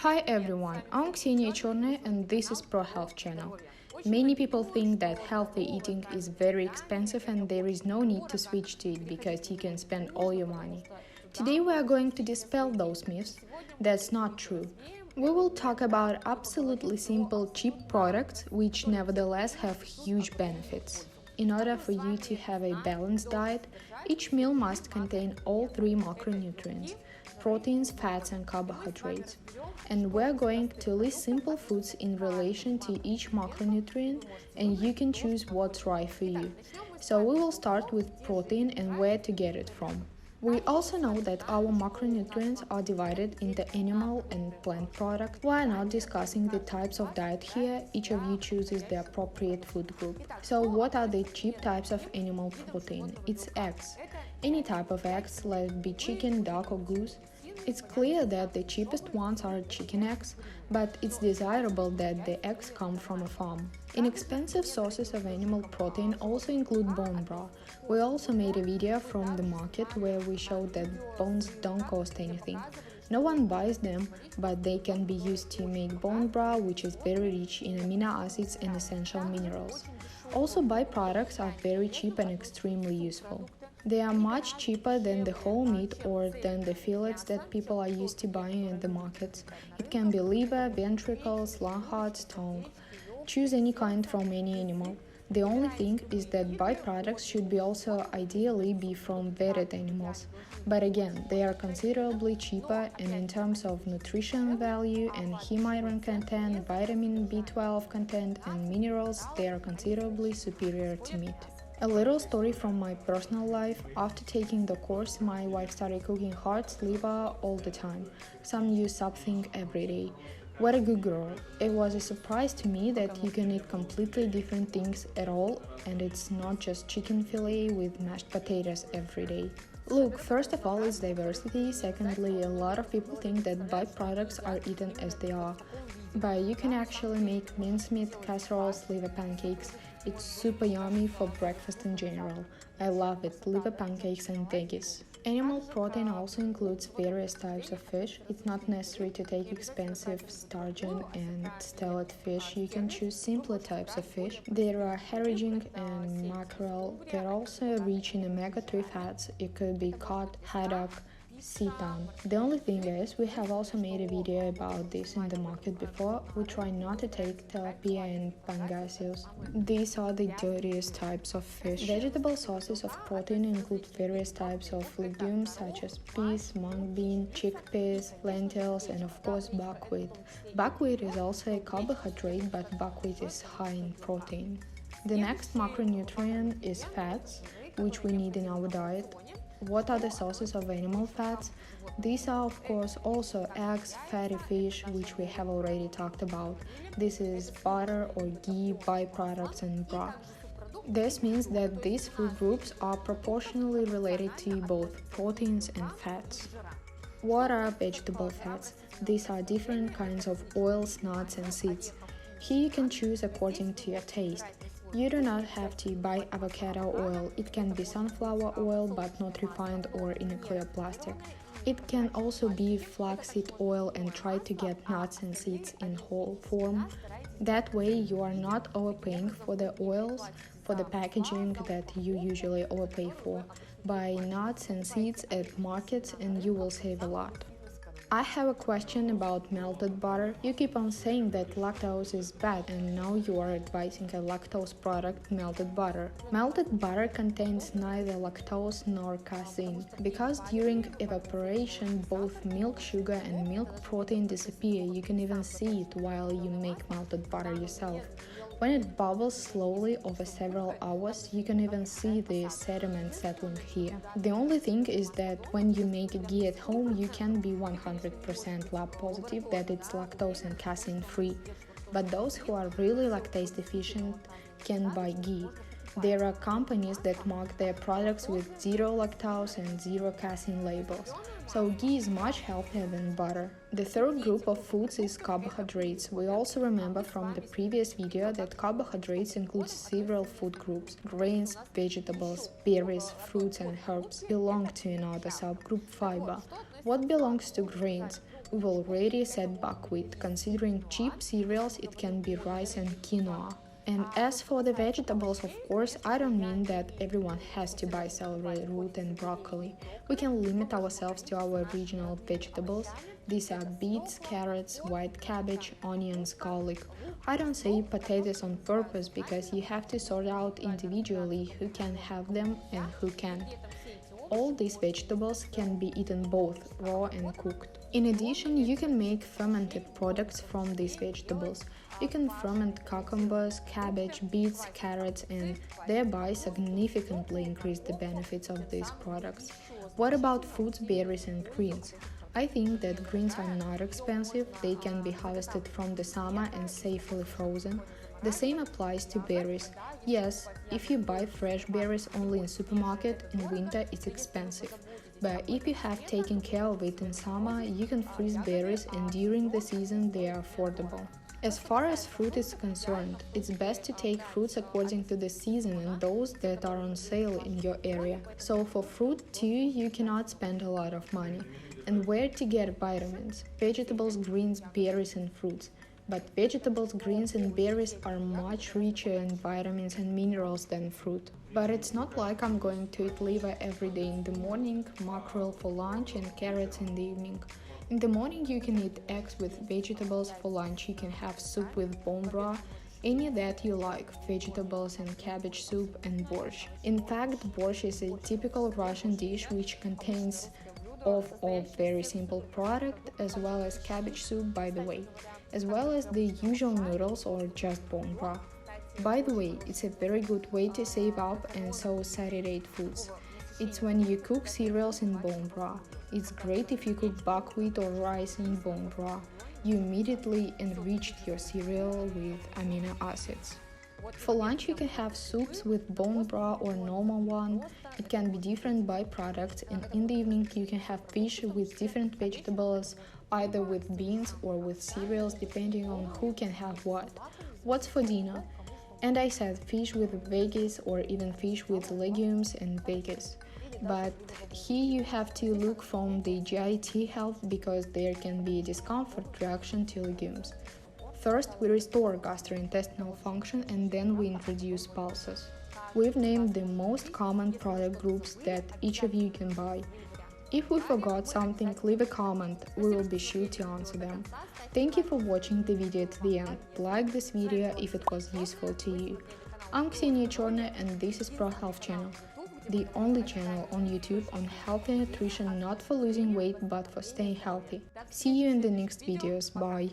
Hi everyone, I'm Ksenia Chernaya and this is Pro Health Channel. Many people think that healthy eating is very expensive and there is no need to switch to it because you can spend all your money. Today we are going to dispel those myths. That's not true. We will talk about absolutely simple, cheap products which nevertheless have huge benefits. In order for you to have a balanced diet, each meal must contain all three macronutrients: proteins, fats, and carbohydrates. And we're going to list simple foods in relation to each macronutrient, and you can choose what's right for you. So we will start with protein and where to get it from. We also know that our macronutrients are divided into animal and plant products. We are not discussing the types of diet here, each of you chooses the appropriate food group. So what are the cheap types of animal protein? It's eggs. Any type of eggs, let it be chicken, duck or goose. It's clear that the cheapest ones are chicken eggs, but it's desirable that the eggs come from a farm. Inexpensive sources of animal protein also include bone broth. We also made a video from the market where we showed that bones don't cost anything. No one buys them, but they can be used to make bone broth, which is very rich in amino acids and essential minerals. Also, byproducts are very cheap and extremely useful. They are much cheaper than the whole meat or than the fillets that people are used to buying at the markets. It can be liver, ventricles, lung hearts, tongue. Choose any kind from any animal. The only thing is that byproducts should be also ideally be from vetted animals. But again, they are considerably cheaper, and in terms of nutrition value and heme iron content, vitamin B12 content and minerals, they are considerably superior to meat. A little story from my personal life. After taking the course, my wife started cooking hearts, liver all the time. Some use something every day. What a good girl. It was a surprise to me that you can eat completely different things at all, and it's not just chicken fillet with mashed potatoes every day. Look, first of all, it's diversity. Secondly, a lot of people think that byproducts are eaten as they are. But you can actually make mincemeat, casseroles, liver pancakes. It's super yummy for breakfast in general. I love it, liver pancakes and veggies. Animal protein also includes various types of fish. It's not necessary to take expensive sturgeon and steelhead fish. You can choose simpler types of fish. There are herring and mackerel. They're also rich in omega-3 fats. It could be cod, haddock, Seaton. The only thing is, we have also made a video about this in the market before. We try not to take tilapia and pangasius. These are the dirtiest types of fish. Vegetable sources of protein include various types of legumes such as peas, mung bean, chickpeas, lentils, and of course buckwheat. Buckwheat is also a carbohydrate, but buckwheat is high in protein. The next macronutrient is fats, which we need in our diet. What are the sources of animal fats? These are of course also eggs, fatty fish, which we have already talked about. This is butter or ghee, byproducts and broth. This means that these food groups are proportionally related to both proteins and fats. What are vegetable fats? These are different kinds of oils, nuts and seeds. Here you can choose according to your taste. You do not have to buy avocado oil. It can be sunflower oil but not refined or in a clear plastic. It can also be flaxseed oil, and try to get nuts and seeds in whole form. That way you are not overpaying for the oils, for the packaging that you usually overpay for. Buy nuts and seeds at markets and you will save a lot. I have a question about melted butter. You keep on saying that lactose is bad, and now you are advising a lactose product, melted butter. Melted butter contains neither lactose nor casein, because during evaporation both milk sugar and milk protein disappear. You can even see it while you make melted butter yourself. When it bubbles slowly over several hours, you can even see the sediment settling here. The only thing is that when you make ghee at home, you can be 100% lab positive that it's lactose and casein free. But those who are really lactase deficient can buy ghee. There are companies that mark their products with zero lactose and zero casein labels, so ghee is much healthier than butter. The third group of foods is carbohydrates. We also remember from the previous video that carbohydrates include several food groups. Grains, vegetables, berries, fruits and herbs belong to another subgroup, fiber. What belongs to grains? We've already said buckwheat. Considering cheap cereals, it can be rice and quinoa. And as for the vegetables, of course, I don't mean that everyone has to buy celery, root and broccoli. We can limit ourselves to our regional vegetables. These are beets, carrots, white cabbage, onions, garlic. I don't say potatoes on purpose because you have to sort out individually who can have them and who can't. All these vegetables can be eaten both raw and cooked. In addition, you can make fermented products from these vegetables. You can ferment cucumbers, cabbage, beets, carrots, and thereby significantly increase the benefits of these products. What about fruits, berries, and greens? I think that greens are not expensive, they can be harvested from the summer and safely frozen. The same applies to berries. Yes, if you buy fresh berries only in supermarket, in winter it's expensive. But if you have taken care of it in summer, you can freeze berries and during the season they are affordable. As far as fruit is concerned, it's best to take fruits according to the season and those that are on sale in your area. So for fruit too, you cannot spend a lot of money. And where to get vitamins? Vegetables, greens, berries and fruits. But vegetables, greens and berries are much richer in vitamins and minerals than fruit. But it's not like I'm going to eat liver every day in the morning, mackerel for lunch and carrots in the evening. In the morning you can eat eggs with vegetables, for lunch you can have soup with bone broth, any that you like, vegetables and cabbage soup and borscht. In fact, borscht is a typical Russian dish which contains of a very simple product as well as cabbage soup, by the way, as well as the usual noodles or just bone broth. By the way, it's a very good way to save up and so saturate foods. It's when you cook cereals in bone broth. It's great if you cook buckwheat or rice in bone broth. You immediately enriched your cereal with amino acids. For lunch you can have soups with bone broth or normal one. It can be different by product, and in the evening you can have fish with different vegetables, either with beans or with cereals depending on who can have what. What's for dinner? And I said fish with veggies or even fish with legumes and veggies. But here you have to look from the GIT health because there can be a discomfort reaction to legumes. First, we restore gastrointestinal function and then we introduce pulses. We've named the most common product groups that each of you can buy. If we forgot something, leave a comment, we will be sure to answer them. Thank you for watching the video to the end. Like this video if it was useful to you. I'm Ksenia Chernaya and this is Pro Health Channel, the only channel on YouTube on healthy nutrition, not for losing weight but for staying healthy. See you in the next videos, bye!